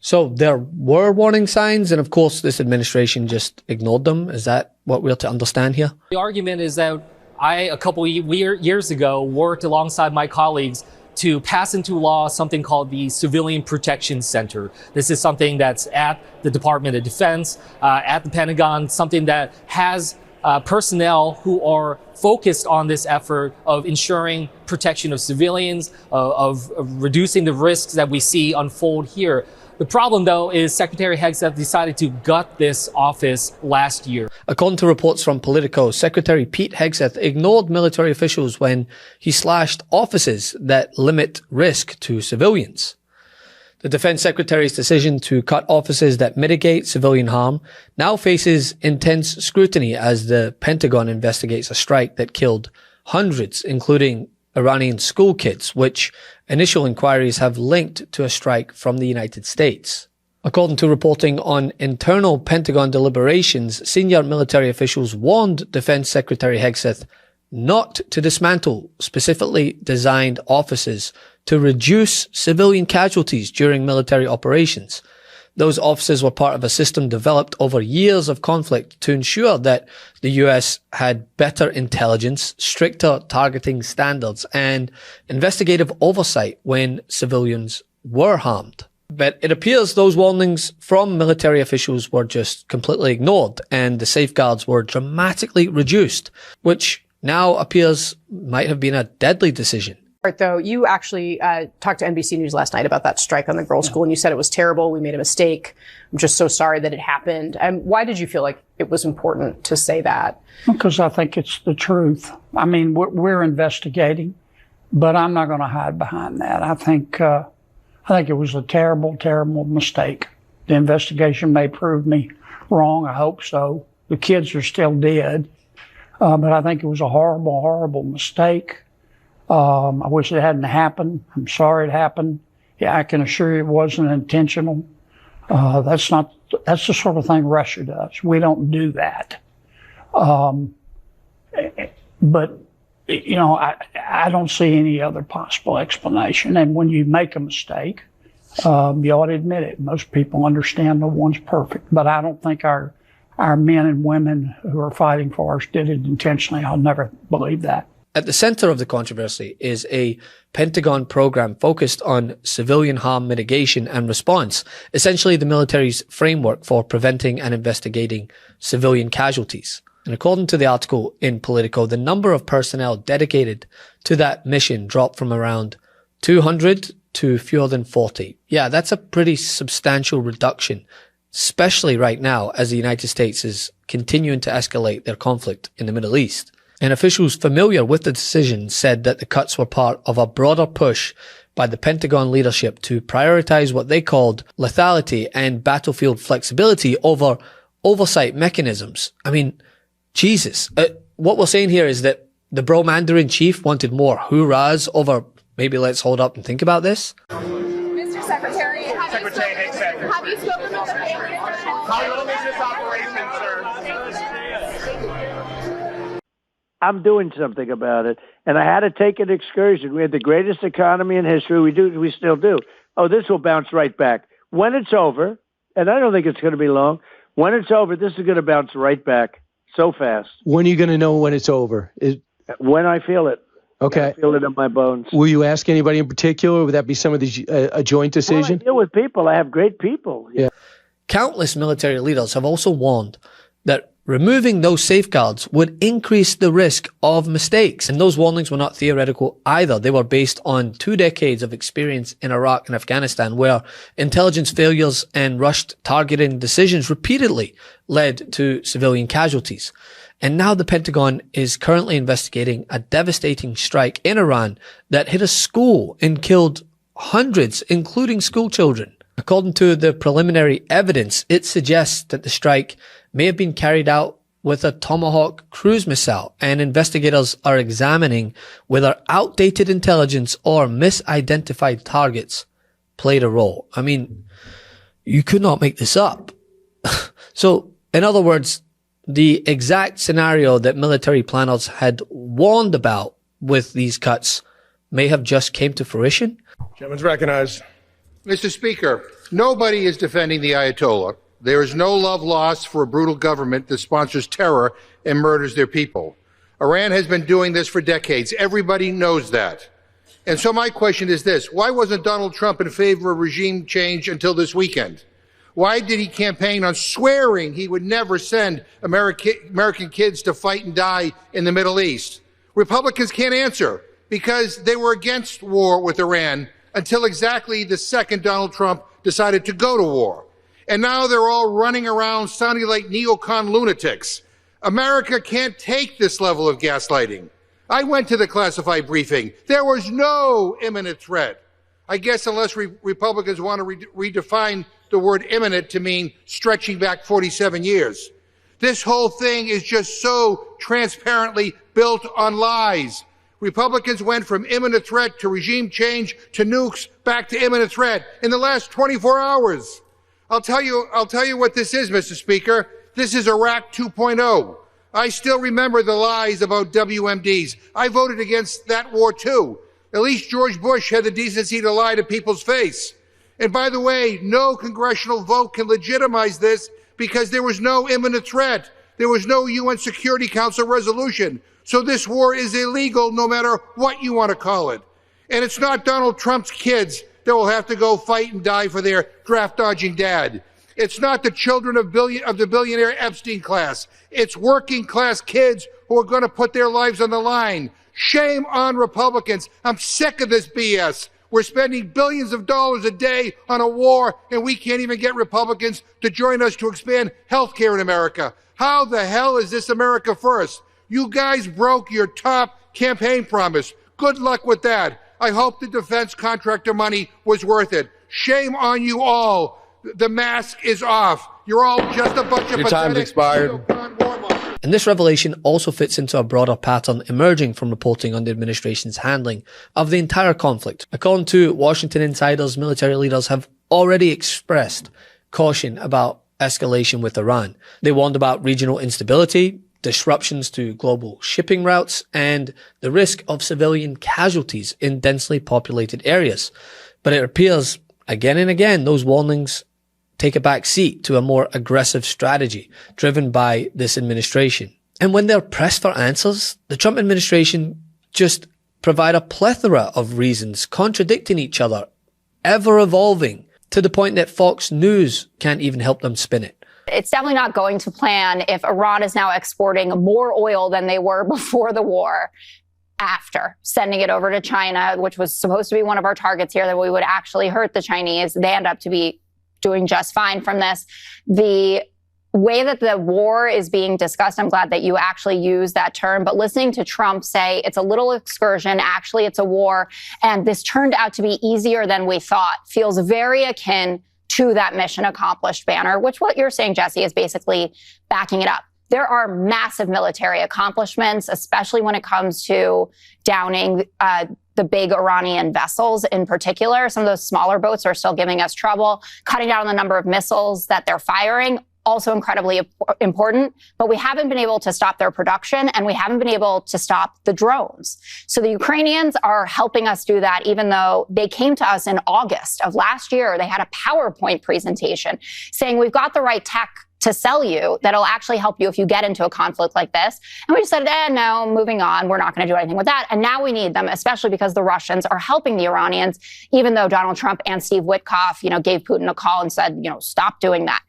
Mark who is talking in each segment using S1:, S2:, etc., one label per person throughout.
S1: So there were warning signs, and of course this administration just ignored them. Is that what we're to understand here?
S2: The argument is that I, a couple years ago, worked alongside my colleagues to pass into law something called the Civilian Protection Center. This is something that's at the Department of Defense, at the Pentagon, something that has personnel who are focused on this effort of ensuring protection of civilians, of reducing the risks that we see unfold here. The problem, though, is Secretary Hegseth decided to gut this office last year.
S1: According to reports from Politico, Secretary Pete Hegseth ignored military officials when he slashed offices that limit risk to civilians. The Defense Secretary's decision to cut offices that mitigate civilian harm now faces intense scrutiny as the Pentagon investigates a strike that killed hundreds, including Iranian school kids, which initial inquiries have linked to a strike from the United States. According to reporting on internal Pentagon deliberations, senior military officials warned Defense Secretary Hegseth not to dismantle specifically designed offices to reduce civilian casualties during military operations. Those offices were part of a system developed over years of conflict to ensure that the US had better intelligence, stricter targeting standards, and investigative oversight when civilians were harmed. But it appears those warnings from military officials were just completely ignored, and the safeguards were dramatically reduced, which now appears might have been a deadly decision.
S3: Though you actually talked to NBC News last night about that strike on the girls' school, and you said it was terrible. We made a mistake. I'm just so sorry that it happened. Why did you feel like it was important to say that?
S4: Because I think it's the truth. I mean, we're investigating, but I'm not going to hide behind that. I think it was a terrible, terrible mistake. The investigation may prove me wrong. I hope so. The kids are still dead, but I think it was a horrible, horrible mistake. I wish it hadn't happened. I'm sorry it happened. Yeah, I can assure you it wasn't intentional. That's the sort of thing Russia does. We don't do that. But, you know, I don't see any other possible explanation. And when you make a mistake, you ought to admit it. Most people understand no one's perfect, but I don't think our men and women who are fighting for us did it intentionally. I'll never believe that.
S1: At the center of the controversy is a Pentagon program focused on civilian harm mitigation and response, essentially the military's framework for preventing and investigating civilian casualties. And according to the article in Politico, the number of personnel dedicated to that mission dropped from around 200 to fewer than 40. Yeah, that's a pretty substantial reduction, especially right now as the United States is continuing to escalate their conflict in the Middle East. And officials familiar with the decision said that the cuts were part of a broader push by the Pentagon leadership to prioritize what they called lethality and battlefield flexibility over oversight mechanisms. I mean, Jesus. What we're saying here is that the bro Mandarin chief wanted more hoorahs over maybe let's hold up and think about this.
S5: Mr. Secretary, have you spoken with the family?
S6: How long is this operation, sir?
S7: I'm doing something about it. And I had to take an excursion. We had the greatest economy in history. We still do. Oh, this will bounce right back. When it's over, and I don't think it's going to be long, when it's over, this is going to bounce right back so fast.
S8: When are you going to know when it's over?
S7: When I feel it.
S8: Okay.
S7: I feel it in my bones.
S8: Will you ask anybody in particular? Would that be some of these a joint decision?
S7: Well, I deal with people. I have great people.
S8: Yeah.
S1: Countless military leaders have also warned that removing those safeguards would increase the risk of mistakes. And those warnings were not theoretical either. They were based on 2 decades of experience in Iraq and Afghanistan, where intelligence failures and rushed targeting decisions repeatedly led to civilian casualties. And now the Pentagon is currently investigating a devastating strike in Iran that hit a school and killed hundreds, including school children. According to the preliminary evidence, it suggests that the strike may have been carried out with a Tomahawk cruise missile, and investigators are examining whether outdated intelligence or misidentified targets played a role. I mean, you could not make this up. So, in other words, the exact scenario that military planners had warned about with these cuts may have just came to fruition.
S6: Gentleman's recognized.
S9: Mr. Speaker, Nobody is defending the Ayatollah. There is no love lost for a brutal government that sponsors terror and murders their people. Iran has been doing this for decades. Everybody knows that. And so my question is this: why wasn't Donald Trump in favor of regime change until this weekend? Why did he campaign on swearing he would never send American kids to fight and die in the Middle East? Republicans can't answer because they were against war with Iran until exactly the second Donald Trump decided to go to war. And now they're all running around sounding like neocon lunatics. America can't take this level of gaslighting. I went to the classified briefing. There was no imminent threat. I guess unless Republicans want to redefine the word imminent to mean stretching back 47 years. This whole thing is just so transparently built on lies. Republicans went from imminent threat to regime change to nukes back to imminent threat in the last 24 hours. I'll tell you what this is, Mr. Speaker. This is Iraq 2.0. I still remember the lies about WMDs. I voted against that war too. At least George Bush had the decency to lie to people's face. And by the way, no congressional vote can legitimize this because there was no imminent threat. There was no UN Security Council resolution. So this war is illegal no matter what you want to call it. And it's not Donald Trump's kids that will have to go fight and die for their draft-dodging dad. It's not the children of the billionaire Epstein class. It's working-class kids who are going to put their lives on the line. Shame on Republicans. I'm sick of this BS. We're spending billions of dollars a day on a war, and we can't even get Republicans to join us to expand health care in America. How the hell is this America first? You guys broke your top campaign promise. Good luck with that. I hope the defense contractor money was worth it. Shame on you all. The mask is off. You're all just a bunch of
S10: Your time's expired.
S1: And this revelation also fits into a broader pattern emerging from reporting on the administration's handling of the entire conflict. According to Washington insiders, military leaders have already expressed caution about escalation with Iran. They warned about regional instability, disruptions to global shipping routes, and the risk of civilian casualties in densely populated areas. But it appears again and again those warnings take a back seat to a more aggressive strategy driven by this administration. And when they're pressed for answers, the Trump administration just provide a plethora of reasons contradicting each other, ever evolving, to the point that Fox News can't even help them spin it.
S11: It's definitely not going to plan if Iran is now exporting more oil than they were before the war, after sending it over to China, which was supposed to be one of our targets here, that we would actually hurt the Chinese. They end up to be doing just fine from this. The way that the war is being discussed, I'm glad that you actually use that term, but listening to Trump say it's a little excursion, actually it's a war, and this turned out to be easier than we thought, feels very akin to that mission accomplished banner, which what you're saying, Jesse, is basically backing it up. There are massive military accomplishments, especially when it comes to downing the big Iranian vessels in particular. Some of those smaller boats are still giving us trouble. Cutting down on the number of missiles that they're firing, also incredibly important. But we haven't been able to stop their production, and we haven't been able to stop the drones. So the Ukrainians are helping us do that, even though they came to us in August of last year. They had a PowerPoint presentation saying, we've got the right tech to sell you that'll actually help you if you get into a conflict like this. And we just said, no, moving on. We're not going to do anything with that. And now we need them, especially because the Russians are helping the Iranians, even though Donald Trump and Steve Witkoff, gave Putin a call and said, stop doing that.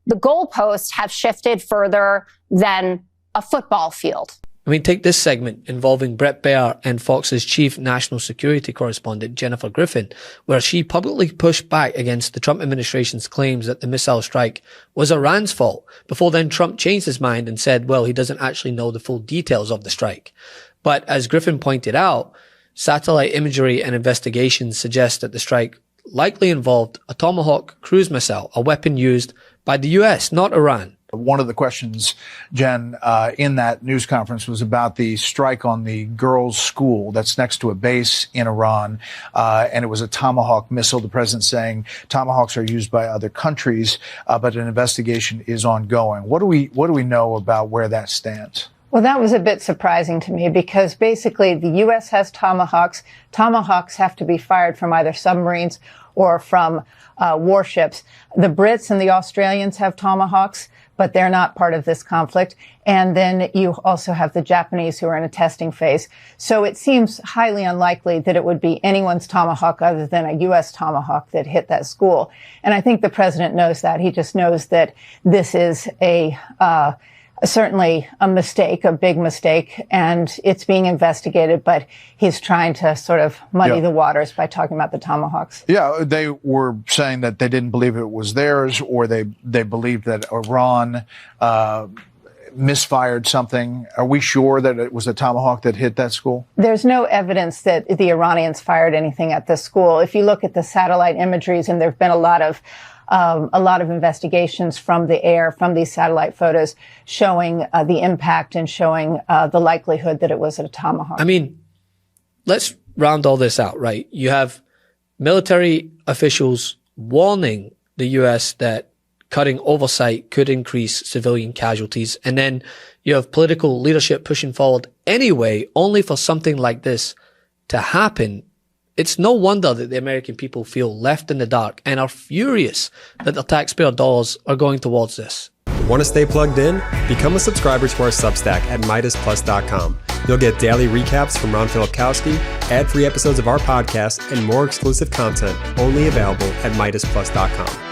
S11: The goalposts have shifted further than a football field.
S1: Take this segment involving Bret Baier and Fox's chief national security correspondent, Jennifer Griffin, where she publicly pushed back against the Trump administration's claims that the missile strike was Iran's fault, before then Trump changed his mind and said, well, he doesn't actually know the full details of the strike. But as Griffin pointed out, satellite imagery and investigations suggest that the strike likely involved a Tomahawk cruise missile, a weapon used by the US, not Iran.
S12: One of the questions, Jen, in that news conference was about the strike on the girls' school that's next to a base in Iran, and it was a Tomahawk missile. The president saying Tomahawks are used by other countries, but an investigation is ongoing. What do we know about where that stands?
S13: Well, that was a bit surprising to me because basically the U.S. has Tomahawks. Tomahawks have to be fired from either submarines or from warships. The Brits and the Australians have Tomahawks, but they're not part of this conflict. And then you also have the Japanese who are in a testing phase. So it seems highly unlikely that it would be anyone's Tomahawk other than a U.S. Tomahawk that hit that school. And I think the president knows that. He just knows that this is certainly a mistake, a big mistake, and it's being investigated, but he's trying to sort of muddy the waters by talking about the Tomahawks.
S12: Yeah, they were saying that they didn't believe it was theirs, or they believed that Iran misfired something. Are we sure that it was a Tomahawk that hit that school?
S13: There's no evidence that the Iranians fired anything at this school. If you look at the satellite imageries, and there have been a lot of investigations from the air, from these satellite photos, showing the impact and showing the likelihood that it was a Tomahawk.
S1: I mean, let's round all this out, right? You have military officials warning the U.S. that cutting oversight could increase civilian casualties. And then you have political leadership pushing forward anyway, only for something like this to happen. It's no wonder that the American people feel left in the dark and are furious that their taxpayer dollars are going towards this.
S10: Want to stay plugged in? Become a subscriber to our Substack at MeidasPlus.com. You'll get daily recaps from Ron Filipkowski, ad-free episodes of our podcast, and more exclusive content only available at MeidasPlus.com.